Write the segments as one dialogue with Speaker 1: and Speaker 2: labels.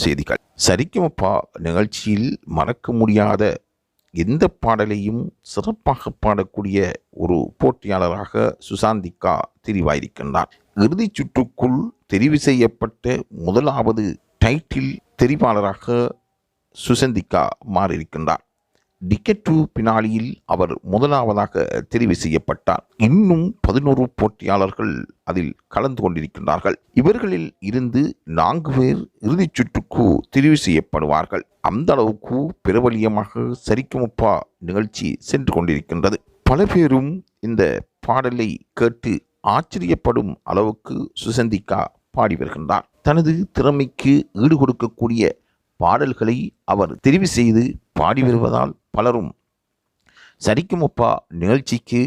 Speaker 1: செய்திகள். சரிகமபா நிகழ்ச்சியில் மறக்க முடியாத எந்த பாடலையும் சிறப்பாக பாடக்கூடிய ஒரு போட்டியாளராக சுசாந்திகா தெரிவாயிருக்கின்றார். இறுதிச் சுற்றுக்குள் தெரிவு செய்யப்பட்ட முதலாவது டைட்டில் தெரிவாளராக சுசந்திகா மாறியிருக்கின்றார். டிக்கெட் டு பினாலியில் அவர் முதலாவதாக தெரிவு செய்யப்பட்டார். இன்னும் 11 போட்டியாளர்கள் அதில் கலந்து கொண்டிருக்கின்றார்கள். இவர்களில் இருந்து 4 பேர் இறுதிச் சுற்றுக்கு தெரிவு செய்யப்படுவார்கள். அந்த அளவுக்கு பிரபலியமாக சரிகமபா நிகழ்ச்சி சென்று கொண்டிருக்கின்றது. பல பேரும் இந்த பாடலை கேட்டு ஆச்சரியப்படும் அளவுக்கு சுசந்திகா பாடி வருகின்றார். தனது திறமைக்கு ஈடு கொடுக்கக்கூடிய பாடல்களை அவர் தெரிவு செய்து பாடி வருவதால் பலரும் சரிகமபா நிகழ்ச்சிக்கு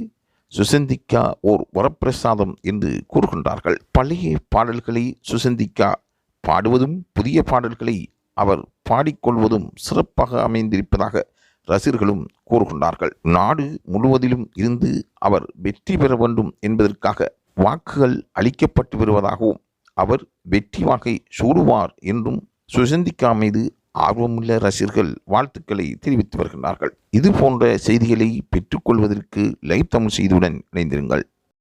Speaker 1: சுசந்திகா ஓர் வரப்பிரசாதம் என்று கூறுகின்றார்கள். பழைய பாடல்களை சுசந்திகா பாடுவதும் புதிய பாடல்களை அவர் பாடிக்கொள்வதும் சிறப்பாக அமைந்திருப்பதாக ரசிகர்களும் கூறுகின்றார்கள். நாடு முழுவதிலும் இருந்து அவர் வெற்றி பெற வேண்டும் என்பதற்காக வாக்குகள் அளிக்கப்பட்டு வருவதாகவும் அவர் வெற்றி வாகை சூடுவார் என்றும் சுசந்திகா மீது ஆர்வமுள்ள ரசிகர்கள் வாழ்த்துக்களை தெரிவித்து வருகின்றார்கள். இது போன்ற செய்திகளை பெற்றுக்கொள்வதற்கு லைவ் தமிழ் செய்தியுடன் இணைந்திருங்கள்.